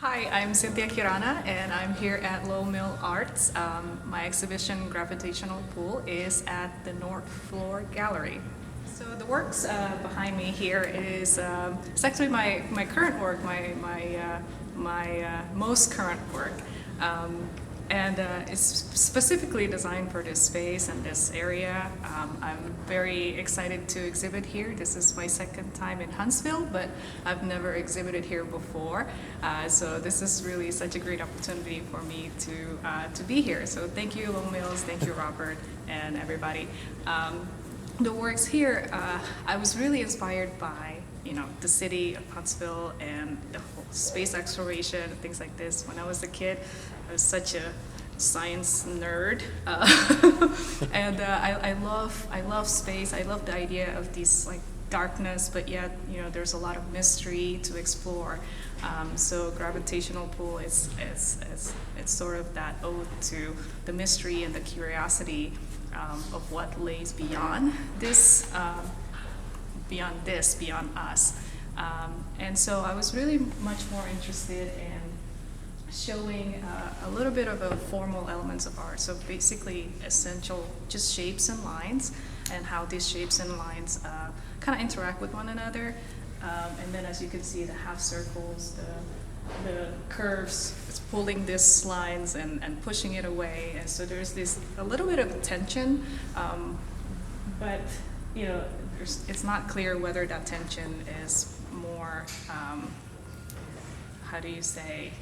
Hi, I'm Chintia Kirana, and I'm here at Lowe Mill Arts. My exhibition, Gravitational Pull, is at the North Floor Gallery. So the works behind me here is it's actually my current work, my most current work. And it's specifically designed for this space and this area. I'm very excited to exhibit here. This is my second time in Huntsville, but I've never exhibited here before. So this is really such a great opportunity for me to be here. So thank you, Lowe Mills, thank you, Robert, and everybody. The works here, I was really inspired by the city of Huntsville and the whole space exploration and things like this. When I was a kid, I was such a science nerd, and I love space. I love the idea of these like darkness, but yet there's a lot of mystery to explore. So gravitational pull is it's sort of that ode to the mystery and the curiosity of what lays beyond this. Beyond us. And so I was really much more interested in showing a little bit of a formal elements of art. So basically essential, just shapes and lines, and how these shapes and lines kind of interact with one another. And then as you can see, the half circles, the curves, it's pulling these lines and pushing it away. And so there's a little bit of tension, but it's not clear whether that tension is more, how do you say,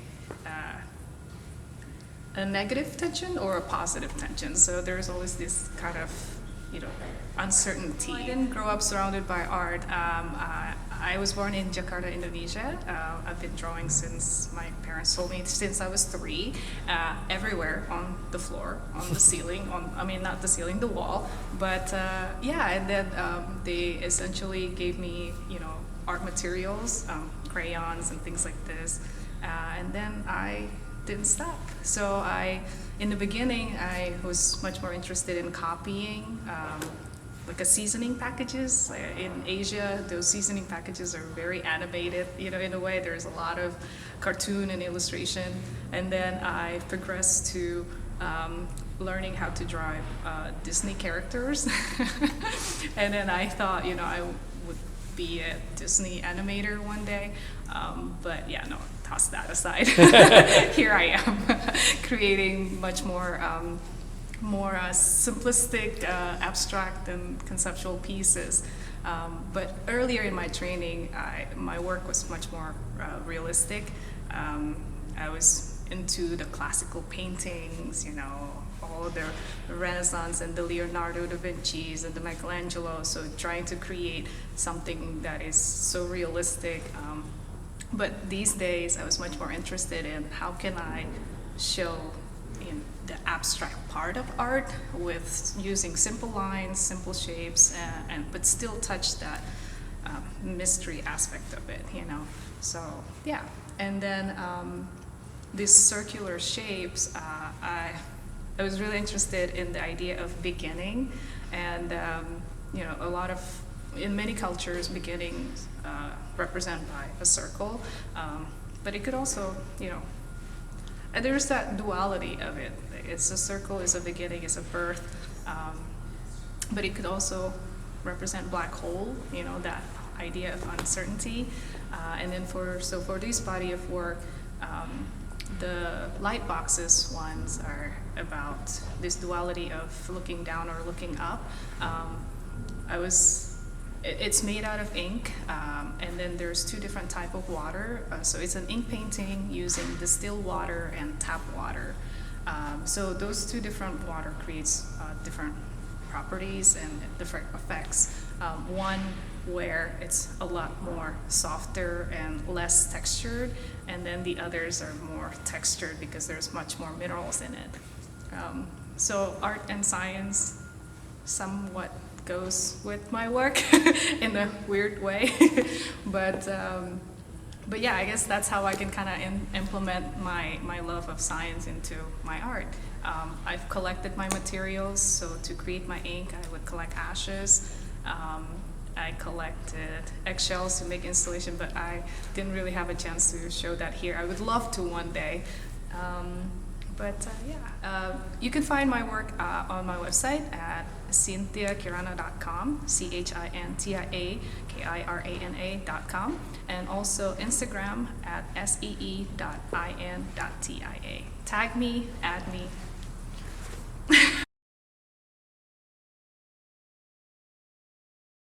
a negative tension or a positive tension. So there's always this kind of, uncertainty. I didn't grow up surrounded by art. I was born in Jakarta, Indonesia. I've been drawing since my parents told me since I was 3, everywhere on the floor, on the ceiling, not the ceiling, the wall. But and then they essentially gave me, art materials, crayons and things like this. And then I didn't stop. So in the beginning, I was much more interested in copying, like a seasoning packages. In Asia, those seasoning packages are very animated, in a way. There's a lot of cartoon and illustration. And then I progressed to learning how to draw Disney characters. And then I thought, I would be a Disney animator one day. But toss that aside. Here I am, creating much more simplistic, abstract, and conceptual pieces. But earlier in my training, my work was much more realistic. I was into the classical paintings, all the Renaissance and the Leonardo da Vinci's and the Michelangelo. So trying to create something that is so realistic. But these days, I was much more interested in how can I show the abstract part of art with using simple lines, simple shapes, but still touch that mystery aspect of it, So and then these circular shapes, I was really interested in the idea of beginning, and a lot of in many cultures, beginnings represent by a circle, but it could also, and there's that duality of it. It's a circle, is a beginning, is a birth, but it could also represent black hole, that idea of uncertainty. And then for this body of work, the light boxes ones are about this duality of looking down or looking up. It's made out of ink, and then there's 2 different type of water. So it's an ink painting using distilled water and tap water. So those 2 different water creates different properties and different effects. One where it's a lot more softer and less textured, and then the others are more textured because there's much more minerals in it. So art and science somewhat goes with my work in a weird way, but I guess that's how I can kind of implement my love of science into my art. I've collected my materials, so to create my ink, I would collect ashes, I collected eggshells to make installation, but I didn't really have a chance to show that here. I would love to one day. You can find my work on my website at ChinthiaKirana.com, ChinthiaKirana.com, and also Instagram at see.in.tia. Tag me, add me,